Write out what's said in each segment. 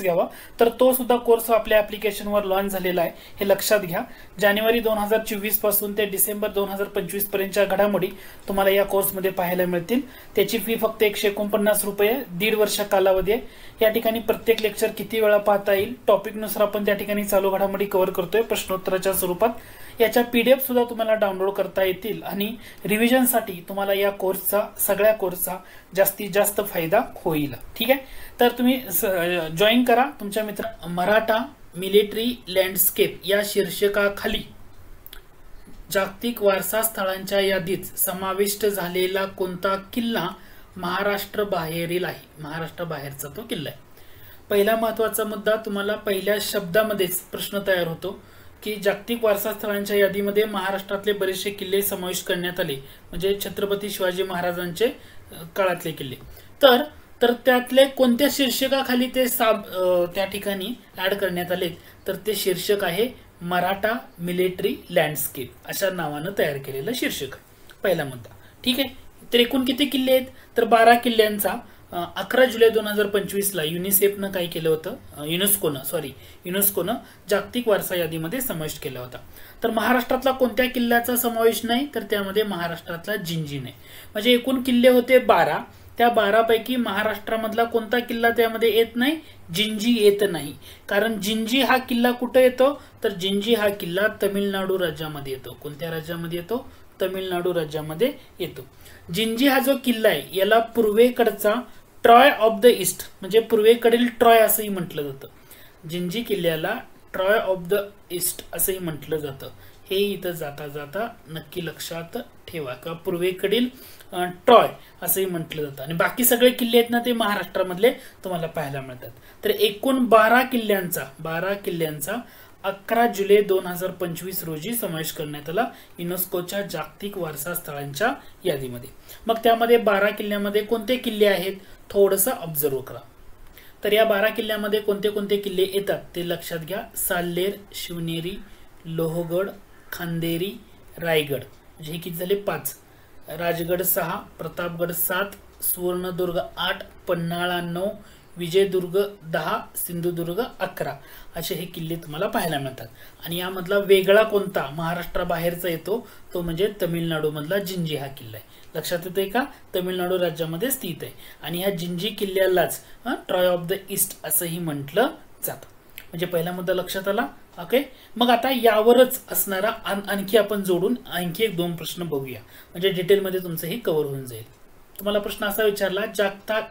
Course घ्यावा, तर तो सुद्धा कोर्स आपल्या ऍप्लिकेशनवर लॉन्च झालेला आहे, हे लक्षात घ्या। जानेवारी 2024 पासून ते डिसेंबर 2025 पर्यंतच्या घडामोडी तुम्हाला या कोर्समध्ये पाहायला मिळतील। त्याची फी फक्त 149 रुपये, 1.5 वर्ष कालावधी आहे। या ठिकाणी प्रत्येक लेक्चर किती वेळा पाहता येईल, टॉपिक नुसार आपण त्या ठिकाणी चालू घडामोडी कव्हर करतोय प्रश्नोत्तराच्या स्वरूपात। याच्या पीडीएफ सुद्धा तुम्हाला डाउनलोड करता येतील आणि रिव्हिजनसाठी तुम्हाला या कोर्सचा, सगळ्या कोर्सचा जास्तीत जास्त फायदा होईल। ठीक आहे, तर तुम्ही जॉईन करा तुमच्या मित्र। मराठा मिलिटरी लँडस्केप या शीर्षकाखाली जागतिक वारसा स्थळांच्या यादीत समाविष्ट झालेला कोणता किल्ला महाराष्ट्र बाहेरील आहे? महाराष्ट्र बाहेरचा तो किल्ला आहे। पहिला महत्वाचा मुद्दा, तुम्हाला पहिल्या शब्दामध्येच प्रश्न तयार होतो की जागतिक वारसा स्थळांच्या यादीमध्ये महाराष्ट्रातले बरेचसे किल्ले समाविष्ट करण्यात आले, म्हणजे छत्रपती शिवाजी महाराजांचे काळातले किल्ले। तर त्यातले कोणत्या शीर्षकाखाली ते त्या ठिकाणी ऍड करण्यात आले? तर ते शीर्षक आहे मराठा मिलिटरी लँडस्केप, अशा नावानं तयार केलेलं शीर्षक आहे, पहिला मुद्दा। ठीक आहे, तर एकूण किती किल्ले आहेत? तर 12 किल्ल्यांचा 11 जुलै 2025 ला युनिसेफनं काय केलं होतं, युनेस्कोनं जागतिक वारसा यादीमध्ये समाविष्ट केला होता। तर महाराष्ट्रातला कोणत्या किल्ल्याचा समावेश नाही? तर त्यामध्ये महाराष्ट्रातला जिंजी नाही। म्हणजे एकूण किल्ले होते 12, त्या 12 पैकी महाराष्ट्रामधला कोणता किल्ला त्यामध्ये येत नाही? जिंजी येत नाही। कारण जिंजी हा किल्ला कुठे येतो? तर जिंजी हा किल्ला तमिळनाडू राज्यामध्ये येतो। कोणत्या राज्यामध्ये येतो? तमिळनाडू राज्यामध्ये येतो। जिंजी हा जो किल्ला आहे याला पूर्वेकडचा ट्रॉय ऑफ द ईस्ट, म्हणजे पूर्वेकडील ट्रॉय असंही म्हटलं जातं। जिंजी किल्ल्याला ट्रॉय ऑफ द ईस्ट असंही म्हटलं जातं। हे इथं जाता जाता नक्की लक्षात ठेवा, किंवा पूर्वेकडील ट्रॉय असंही म्हटलं जातं। आणि बाकी सगळे किल्ले आहेत ना, ते महाराष्ट्रामधले तुम्हाला पाहायला मिळतात। तर एकूण 12 किल्ल्यांचा 11 जुलै 2025 रोजी समावेश करण्यात आला युनेस्कोच्या जागतिक वारसा स्थळांच्या यादीमध्ये। मग त्यामध्ये 12 किल्ल्यामध्ये कोणते किल्ले आहेत थोडंसं ऑब्झर्व करा। तर या 12 किल्ल्यामध्ये कोणते कोणते किल्ले येतात ते लक्षात घ्या। साल्लेर, शिवनेरी, लोहगड, खांदेरी, रायगड, म्हणजे हे किती झाले? 5। राजगड 6, प्रतापगड 7, सुवर्णदुर्ग 8, पन्हाळा 9, विजयदुर्ग 10, सिंधुदुर्ग 11 असे हे किल्ले तुम्हाला पाहायला मिळतात। आणि यामधला वेगळा कोणता महाराष्ट्राबाहेरचा येतो? तो म्हणजे तमिळनाडू मधला जिंजी हा किल्ला आहे। लक्षात येतंय का? तमिळनाडू राज्यामध्ये स्थित आहे आणि ह्या जिंजी किल्ल्यालाच ट्रॉय ऑफ द ईस्ट असंही म्हटलं जातं। म्हणजे पहिला मुद्दा लक्षात आला। ओके, मग आता यावरच असणारा आणखी आपण जोडून आणखी 1-2 प्रश्न बघूया, म्हणजे डिटेलमध्ये तुमचं हे कव्हर होऊन जाईल। तुम्हाला प्रश्न असा विचारला,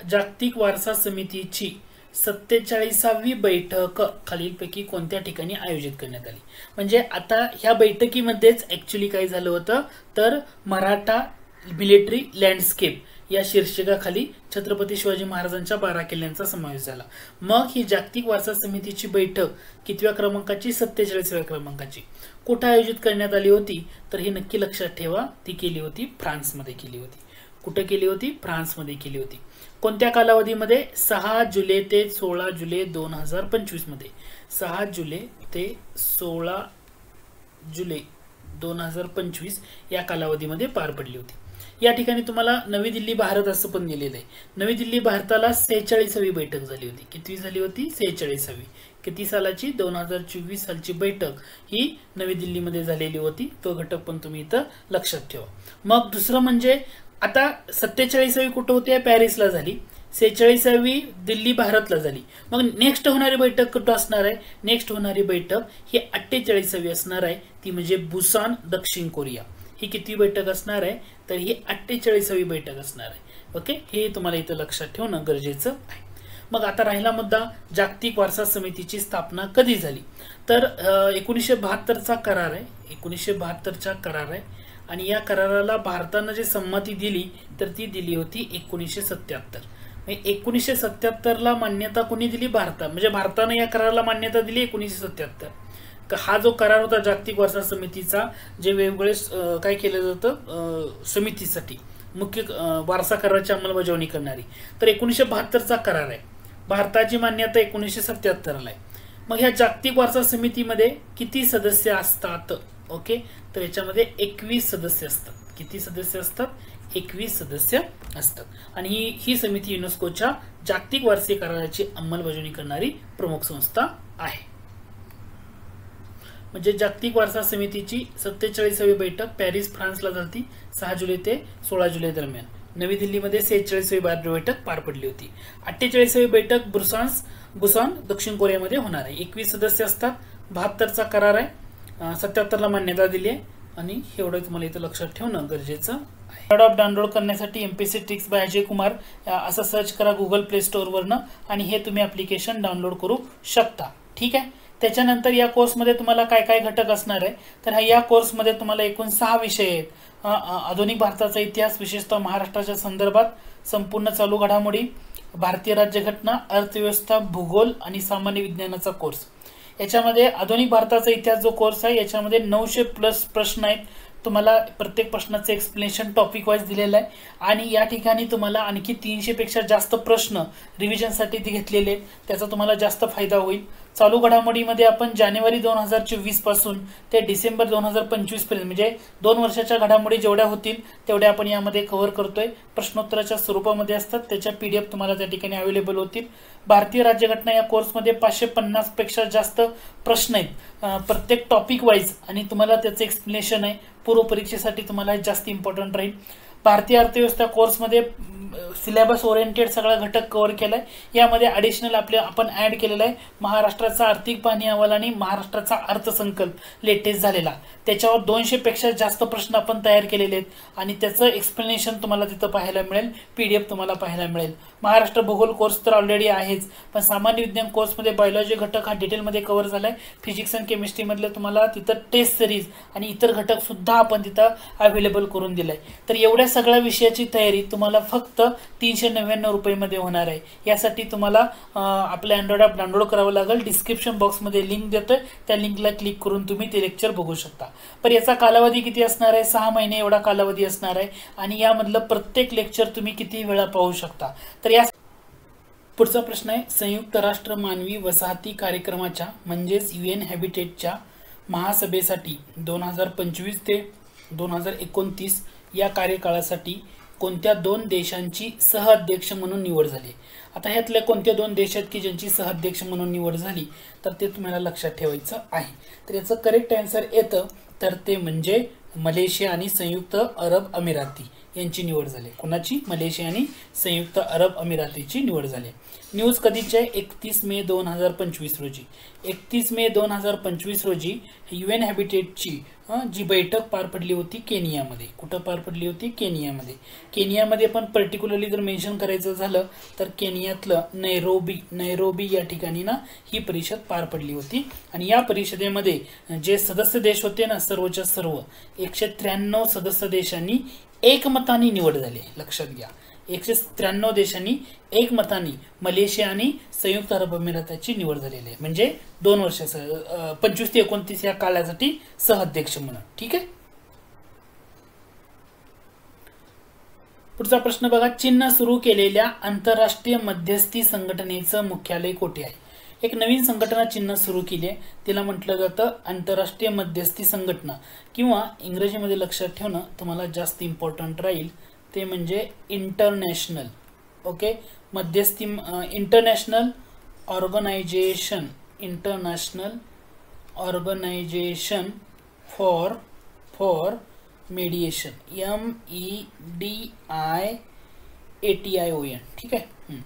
जागतिक वारसा समितीची 47वी बैठक खालीलपैकी कोणत्या ठिकाणी आयोजित करण्यात आली? म्हणजे आता ह्या बैठकीमध्येच ऍक्च्युली काय झालं होतं, तर मराठा मिलिटरी लँडस्केप या शीर्षकाखाली छत्रपती शिवाजी महाराजांच्या 12 किल्ल्यांचा समावेश झाला। मग ही जागतिक वारसा समितीची बैठक कितव्या क्रमांकाची? 47व्या क्रमांकाची। कुठे आयोजित करण्यात आली होती? तर हे नक्की लक्षात ठेवा, ती केली होती फ्रान्समध्ये केली होती। कुठे केली होती? फ्रान्समध्ये केली होती। कोणत्या कालावधीमध्ये? 6 जुलै ते 16 जुलै 2025 मध्ये। 6 जुलै ते 16 जुलै 2025 या कालावधीमध्ये पार पडली होती। या ठिकाणी तुम्हाला नवी दिल्ली भारत असं पण दिलेलं आहे। नवी दिल्ली भारताला 46वी बैठक झाली होती। किती झाली होती? 46वी। किती सालाची? 2024 सालची बैठक ही नवी दिल्लीमध्ये झालेली होती। तो घटक पण तुम्ही इथं लक्षात ठेवा। मग दुसरं म्हणजे आता 47वी कुठं होती? पॅरिसला झाली। 46वी दिल्ली भारतला झाली। मग नेक्स्ट होणारी बैठक कुठं असणार आहे? नेक्स्ट होणारी बैठक ही 48वी असणार आहे, ती म्हणजे बुसान, दक्षिण कोरिया। ही किती बैठक असणार आहे? तर ही 48वी बैठक असणार आहे। ओके, हे तुम्हाला इथं लक्षात ठेवणं गरजेचं आहे। मग आता राहिला मुद्दा, जागतिक वारसा समितीची स्थापना कधी झाली? तर 1972चा करार आहे, 1972चा करार आहे। आणि या कराराला भारतानं जे संमती दिली तर ती दिली होती 1977। 1977ला मान्यता कोणी दिली? भारतात, म्हणजे भारतानं या कराराला मान्यता दिली 1977। हा जो करार होता जागतिक वारसा समितीचा, जे वेगवेगळे काय केलं जातं समितीसाठी मुख्य वारसा कराराची अंमलबजावणी करणारी, तर 1972चा करार आहे। भारताची मान्यता 1977ला आहे। मग ह्या जागतिक वारसा समितीमध्ये किती सदस्य असतात? ओके, तर याच्यामध्ये 21 सदस्य असतात। किती सदस्य असतात? 21 सदस्य असतात आणि ही समिती युनेस्कोच्या जागतिक वारसा कराराची अंमलबजावणी करणारी प्रमुख संस्था आहे. म्हणजे जागतिक वारसा समितीची 47वी बैठक पॅरिस फ्रान्सला झाली 6 जुलै ते 16 जुलै दरम्यान. नवी दिल्लीमध्ये 46वी बैठक पार पडली होती. 48वी बैठक बुसान दक्षिण कोरियामध्ये होणार आहे. 21 सदस्य असतात. 72चा करार आहे. 77ला मान्यता दिली आहे आणि एवढं तुम्हाला इथं लक्षात ठेवणं गरजेचं आहे. डाउनलोड करण्यासाठी MPSC tricks bye Ajay Kumar असं सर्च करा गुगल प्ले स्टोअर वरनं आणि हे तुम्ही ऍप्लिकेशन डाउनलोड करू शकता. ठीक आहे. त्याच्यानंतर या कोर्समध्ये तुम्हाला काय काय घटक असणार आहे तर या कोर्समध्ये तुम्हाला एकूण 6 विषय आहेत. आधुनिक भारताचा इतिहास विशेषतः महाराष्ट्राच्या संदर्भात संपूर्ण चालू घडामोडी, भारतीय राज्यघटना, अर्थव्यवस्था, भूगोल आणि सामान्य विज्ञानाचा कोर्स. याच्यामध्ये आधुनिक भारताचा इतिहास जो कोर्स आहे याच्यामध्ये 900+ प्रश्न आहेत. तुम्हाला प्रत्येक प्रश्नाचे एक्सप्लेनेशन टॉपिक वाईज दिलेलं आहे आणि या ठिकाणी तुम्हाला आणखी 300 पेक्षा जास्त प्रश्न रिव्हिजनसाठी ते घेतलेले आहेत. त्याचा तुम्हाला जास्त फायदा होईल. चालू घडामोडीमध्ये आपण जानेवारी 2024 पासून ते डिसेंबर 2025 पर्यंत म्हणजे 2 वर्षाच्या घडामोडी जेवढ्या होतील तेवढ्या आपण यामध्ये कव्हर करतोय. प्रश्नोत्तराच्या स्वरूपामध्ये असतात. त्याच्या PDF तुम्हाला त्या ठिकाणी अवेलेबल होतील. भारतीय राज्यघटना या कोर्समध्ये 550 पेक्षा जास्त प्रश्न आहेत प्रत्येक टॉपिक वाईज आणि तुम्हाला त्याचं एक्सप्लेनेशन आहे. पूर्व परीक्षेसाठी तुम्हाला जास्त इम्पॉर्टंट राहील. भारतीय अर्थव्यवस्था कोर्समध्ये सिलेबस ओरिएंटेड सगळा घटक कव्हर केलाय. यामध्ये ॲडिशनल आपण ऍड केलेला आहे महाराष्ट्राचा आर्थिक पाहणी अहवाल आणि महाराष्ट्राचा अर्थसंकल्प लेटेस्ट झालेला. त्याच्यावर 200 पेक्षा जास्त प्रश्न आपण तयार केलेले आहेत आणि त्याचं एक्सप्लेनेशन तुम्हाला तिथं पाहायला मिळेल. PDF तुम्हाला पाहायला मिळेल. महाराष्ट्र भूगोल कोर्स तर ऑलरेडी आहेच पण सामान्य विज्ञान कोर्समध्ये बायोलॉजी घटक हा डिटेलमध्ये कव्हर झालाय. फिजिक्स आणि केमिस्ट्री मधले तुम्हाला तिथं टेस्ट सिरीज आणि इतर घटक सुद्धा आपण तिथं अवेलेबल करून दिलाय. तर एवढ्या सगळ्या विषयाची तयारी तुम्हाला फक्त 399 रुपये होणार आहे. यासाठी तुम्हाला आपलं अँड्रॉइड ॲप डाउनलोड करावं लागेल. डिस्क्रिप्शन बॉक्समध्ये लिंक देतोय त्या लिंकला क्लिक करून तुम्ही ते लेक्चर बघू शकता. पण याचा कालावधी किती असणार आहे 6 महिने एवढा कालावधी असणार आहे आणि यामधलं प्रत्येक लेक्चर तुम्ही किती वेळा पाहू शकता. तर या पुढचा प्रश्न आहे संयुक्त राष्ट्र मानवी वसाहती कार्यक्रमाच्या म्हणजेच UN हॅबिटेटच्या महासभेसाठी 2025 ते 2029 या कार्यकाळासाठी कोणत्या 2 देशांची सहअध्यक्ष म्हणून निवड झाली. आता ह्यातले कोणते 2 देश आहेत की ज्यांची सहअध्यक्ष म्हणून निवड झाली तर ते तुम्हाला लक्षात ठेवायचं आहे. तर याचं करेक्ट आन्सर येतं तर ते म्हणजे मलेशिया आणि संयुक्त अरब अमिराती यांची निवड झाली. कोणाची? मलेशिया आणि संयुक्त अरब अमिरातीची निवड झाली. न्यूज कधीची आहे 31 मे 2025 रोजी. 31 मे 2025 रोजी UN हॅबिटेटची जी बैठक पार पडली होती केनियामध्ये. कुठं पार पडली होती? केनियामध्ये. केनियामध्ये पण पर्टिक्युलरली जर मेन्शन करायचं झालं तर केनियातलं नैरोबी या ठिकाणी ना ही परिषद पार पडली होती आणि या परिषदेमध्ये जे सदस्य देश होते ना सर्वच्या सर्व 193 सदस्य देशांनी एकमताने निवड झाली. लक्षात घ्या 193 देशांनी एकमताने मलेशिया आणि संयुक्त अरब अमिराताची निवड झालेली आहे. म्हणजे 2 वर्षाचं 25 ते 29 या काळासाठी सहअध्यक्ष म्हणून. ठीक आहे. पुढचा प्रश्न बघा. चीननं सुरू केलेल्या आंतरराष्ट्रीय मध्यस्थी संघटनेचं मुख्यालय कोठे आहे? एक नवीन संघटना चीननं सुरू केली आहे. तिला म्हटलं जातं आंतरराष्ट्रीय मध्यस्थी संघटना किंवा इंग्रजीमध्ये लक्षात ठेवणं तुम्हाला जास्त इम्पॉर्टंट राहील ते म्हणजे इंटरनॅशनल मध्यस्थी International Organization for Mediation MEDIATION. ठीक आहे.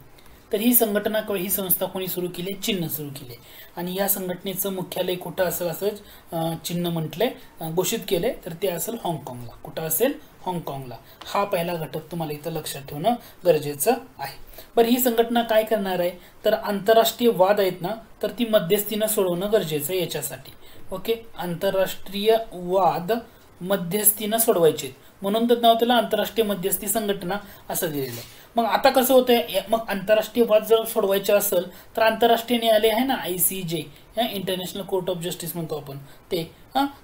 तर ही संघटना ही संस्था कोणी सुरू केली? चीननं सुरू केली आणि या संघटनेचं मुख्यालय कुठं असेल असं चीननं म्हटलंय घोषित केलंय तर ते असेल हाँगकाँगला. कुठं असेल? हाँगकाँगला. हा पहिला घटक तुम्हाला इथं लक्षात ठेवणं गरजेचं आहे. बरं ही संघटना काय करणार आहे तर आंतरराष्ट्रीय वाद आहेत ना तर ती मध्यस्थीनं सोडवणं गरजेचं आहे याच्यासाठी. आंतरराष्ट्रीय वाद मध्यस्थीनं सोडवायचे म्हणून तर नाव त्याला आंतरराष्ट्रीय मध्यस्थी संघटना असं दिलेलं आहे. मग आता कसं होतंय मग आंतरराष्ट्रीय वाद जर सोडवायचे असेल तर आंतरराष्ट्रीय न्यायालय आहे ना ICJ international court of justice म्हणतो आपण ते.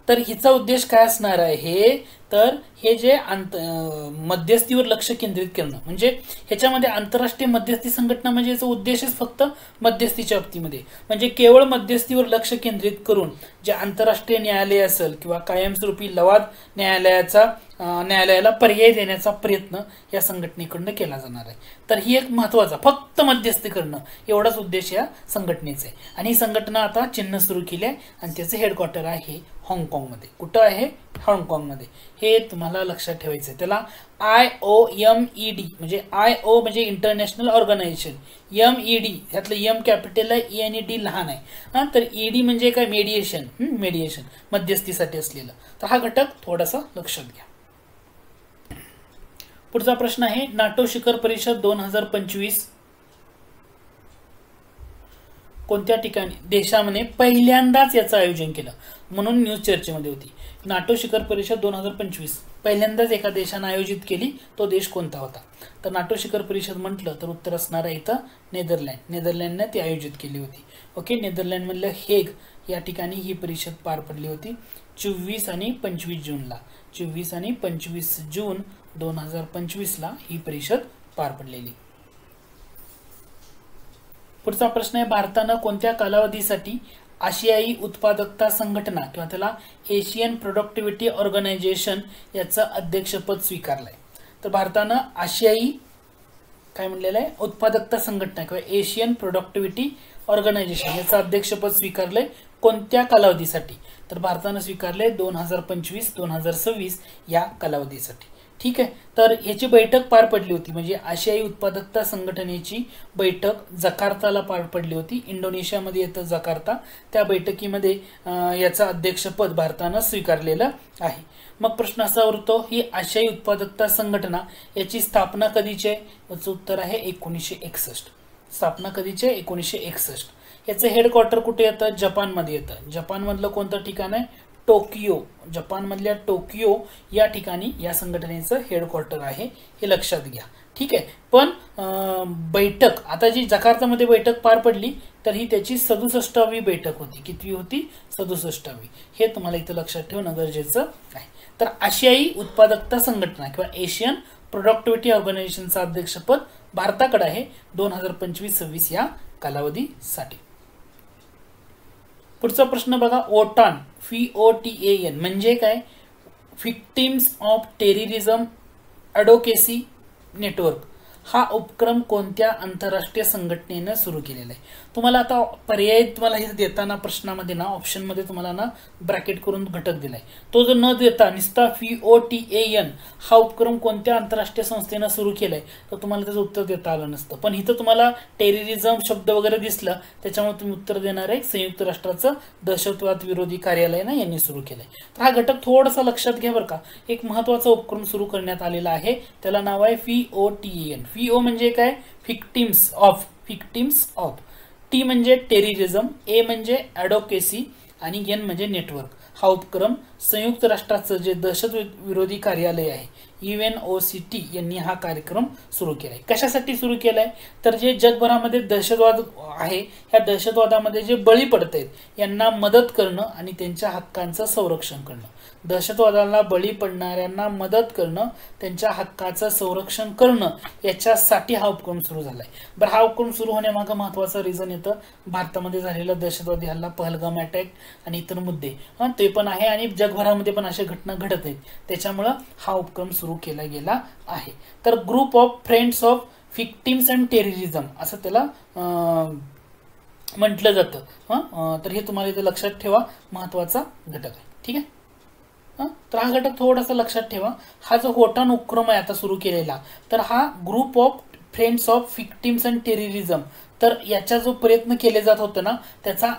तर हिचा उद्देश काय असणार आहे, तर हे जे मध्यस्थीवर लक्ष केंद्रित करणं, म्हणजे ह्याच्यामध्ये आंतरराष्ट्रीय मध्यस्थी संघटना म्हणजे याचा उद्देशच फक्त मध्यस्थीच्या बाबतीमध्ये, म्हणजे केवळ मध्यस्थीवर लक्ष केंद्रित करून जे आंतरराष्ट्रीय न्यायालय असेल किंवा कायमस्वरूपी लवाद न्यायालयाला पर्याय देण्याचा प्रयत्न या संघटनेकडनं केला जाणार आहे. तर ही एक महत्वाचा फक्त मध्यस्थी करणं एवढाच उद्देश या संघटनेचा आहे. आणि ही संघटना आता चिन्ह सुरू केली आहे आणि त्याचं हेडक्वार्टर आहे हाँगकाँगमध्ये. कुठं आहे? हाँगकाँगमध्ये. हे तुम्हाला लक्षात ठेवायचं आहे. त्याला IOMED म्हणजे IO म्हणजे इंटरनॅशनल ऑर्गनायझेशन, MED ह्यातलं M कॅपिटल आहे, E आणि D लहान आहे. तर ED म्हणजे काय? मेडिएशन मध्यस्थीसाठी असलेलं. तर हा घटक थोडासा लक्षात घ्या. पुढचा प्रश्न आहे नाटो शिखर परिषद 2025 कोणत्या ठिकाणी देशामध्ये पहिल्यांदाच याचं आयोजन केलं, म्हणून न्यूज चर्चेमध्ये होती. नाटो शिखर परिषद 2025 पहिल्यांदाच एका देशाने आयोजित केली, तो देश कोणता होता? तर नाटो शिखर परिषद म्हटलं तर उत्तर असणार आहे इथं नेदरलँडने ती आयोजित केली होती. ओके, नेदरलँडमधलं हेग या ठिकाणी ही परिषद पार पडली होती 24 आणि 25 जूनला. 24 आणि 25 जून 2025ला ही परिषद पार पडलेली. पुढचा प्रश्न आहे भारतानं कोणत्या कालावधीसाठी आशियाई उत्पादकता संघटना किंवा त्याला एशियन प्रोडक्टिव्हिटी ऑर्गनायझेशन याचं अध्यक्षपद स्वीकारलंय? तर भारतानं आशियाई काय म्हणलेलं आहे उत्पादकता संघटना किंवा एशियन प्रोडक्टिव्हिटी ऑर्गनायझेशन याचं अध्यक्षपद स्वीकारलंय कोणत्या कालावधीसाठी? तर भारतानं स्वीकारले 2025-2026 या कालावधीसाठी. ठीक आहे, तर याची बैठक पार पडली होती, म्हणजे आशियाई उत्पादकता संघटनेची बैठक जकार्ताला पार पडली होती. इंडोनेशियामध्ये येतं जकार्ता. त्या बैठकीमध्ये याचं अध्यक्षपद भारतानं स्वीकारलेलं आहे. मग प्रश्न असा उरतो, ही आशियाई उत्पादकता संघटना याची स्थापना कधीची आहे? याचं उत्तर आहे 1961. स्थापना कधीची आहे? 1961. याचं हेडक्वार्टर कुठे येतं? जपानमध्ये येतं. जपानमधलं कोणतं ठिकाण आहे? टोकियो. जपानमधल्या टोकियो या ठिकाणी या संघटनेचं हेडक्वार्टर आहे, हे लक्षात घ्या. ठीक आहे, पण बैठक आता जी जकार्तामध्ये बैठक पार पडली तर ही त्याची 67वी बैठक होती. कितवी होती? 67वी. हे तुम्हाला इथं लक्षात ठेवणं गरजेचं आहे. तर आशियाई उत्पादकता संघटना किंवा एशियन प्रोडक्टिव्हिटी ऑर्गनायझेशनचं अध्यक्षपद भारताकडे आहे 2025-26 या कालावधीसाठी. पुढचा प्रश्न बघा, ओटान FOTAN म्हणजे काय? Victims of terrorism advocacy network. हा उपक्रम कोणत्या आंतरराष्ट्रीय संघटनेनं सुरू केलेला आहे? तुम्हाला आता पर्याय तुम्हाला हे देताना प्रश्नामध्ये ना ऑप्शनमध्ये तुम्हाला ना ब्रॅकेट करून घटक दिलाय. तो जो न देता नुसता FOTAN हा उपक्रम कोणत्या आंतरराष्ट्रीय संस्थेनं सुरू केलाय तर तुम्हाला त्याचं उत्तर देता आलं नसतं. पण इथं तुम्हाला टेररिझम शब्द वगैरे दिसला त्याच्यामुळे तुम्ही उत्तर देणार आहे संयुक्त राष्ट्राचं दहशतवाद विरोधी कार्यालय ना यांनी सुरू केलंय. तर हा घटक थोडासा लक्षात घ्या बरं का. एक महत्वाचा उपक्रम सुरू करण्यात आलेला आहे, त्याला नाव आहे FOTAN. FO म्हणजे काय? Victims of. T म्हणजे टेररिझम, A म्हणजे ॲडव्होकेसी आणि N म्हणजे नेटवर्क. हा उपक्रम संयुक्त राष्ट्राचं जे दहशत विरोधी कार्यालय आहे UNOCT यांनी हा कार्यक्रम सुरू केलाय. कशासाठी सुरू केलाय? तर जे जगभरामध्ये दहशतवाद आहे ह्या दहशतवादामध्ये जे बळी पडत आहेत यांना मदत करणं आणि त्यांच्या हक्कांचं संरक्षण करणं. दहशतवादाला बळी पडणाऱ्यांना मदत करणं, त्यांच्या हक्काचं संरक्षण करणं याच्यासाठी हा उपक्रम सुरू झालाय. बरं, हा उपक्रम सुरू होण्यामागं महत्वाचं रिझन येतं भारतामध्ये झालेला दहशतवादी हल्ला, पहलगाम अटॅक आणि इतर मुद्दे ते पण आहे आणि जगभरामध्ये पण अशा घटना घडत आहेत, त्याच्यामुळं हा उपक्रम सुरू केला गेला आहे. तर group of friends of victims and terrorism असं त्याला म्हटलं जातं. तर हे तुम्हाला इथे लक्षात ठेवा, महत्वाचा घटक आहे. ठीक आहे, तर हा घटक थोडासा लक्षात ठेवा. हा जो ओटान उपक्रम आहे आता सुरू केलेला, तर हा group of friends of victims and terrorism, तर याचा जो प्रयत्न केले जात होते ना त्याचा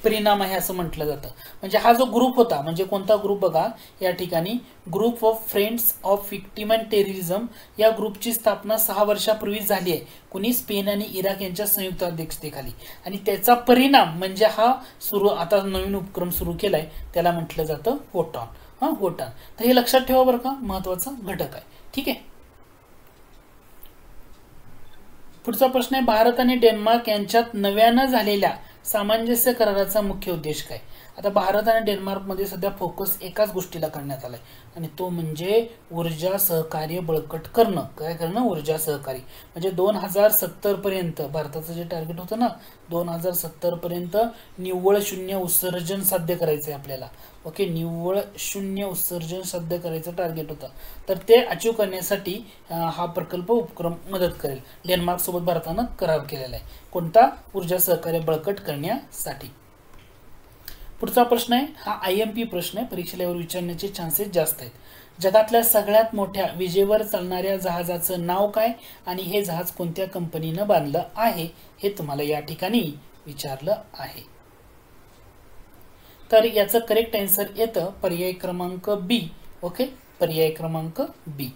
परिणाम आहे असं म्हटलं जातं. म्हणजे हा जो ग्रुप होता, म्हणजे कोणता ग्रुप बघा या ठिकाणी, group of friends of victim and terrorism या ग्रुपची स्थापना 6 वर्षापूर्वी झाली आहे. कुणी? स्पेन आणि इराक यांच्या संयुक्त अध्यक्षतेखाली. आणि त्याचा परिणाम म्हणजे हा आता नवीन उपक्रम सुरू केलाय त्याला म्हटलं जातं ओटान. ओटान. तर हे लक्षात ठेवा बरं का, महत्वाचा घटक आहे. ठीक आहे, पुढचा प्रश्न आहे भारत आणि डेन्मार्क यांच्यात नव्यानं झालेल्या सामंजस्य कराराचा मुख्य उद्देश काय? आता भारत आणि डेन्मार्कमध्ये सध्या फोकस एकाच गोष्टीला करण्यात आलाय आणि तो म्हणजे ऊर्जा सहकार्य बळकट करणं. काय करणं? ऊर्जा सहकार्य. म्हणजे 2070 पर्यंत भारताचं जे टार्गेट होतं ना, 2070 पर्यंत निव्वळ शून्य उत्सर्जन साध्य करायचं आहे आपल्याला. ओके, निव्वळ शून्य उत्सर्जन साध्य करायचं टार्गेट होतं. तर ते अचीव करण्यासाठी हा प्रकल्प उपक्रम मदत करेल. डेन्मार्क सोबत भारतानं करार केलेला आहे. कोणता? ऊर्जा सहकार्य बळकट करण्यासाठी. पुढचा प्रश्न आहे, हा IMP प्रश्न आहे, परीक्षेला विचारण्याचे चान्सेस जास्त आहेत. जगातल्या सगळ्यात मोठ्या विजेवर चालणाऱ्या जहाजाचं नाव काय आणि हे जहाज कोणत्या कंपनीनं बांधलं आहे हे तुम्हाला या ठिकाणी विचारलं आहे. तर याचं करेक्ट आन्सर येतं पर्याय क्रमांक बी. ओके, पर्याय क्रमांक बी.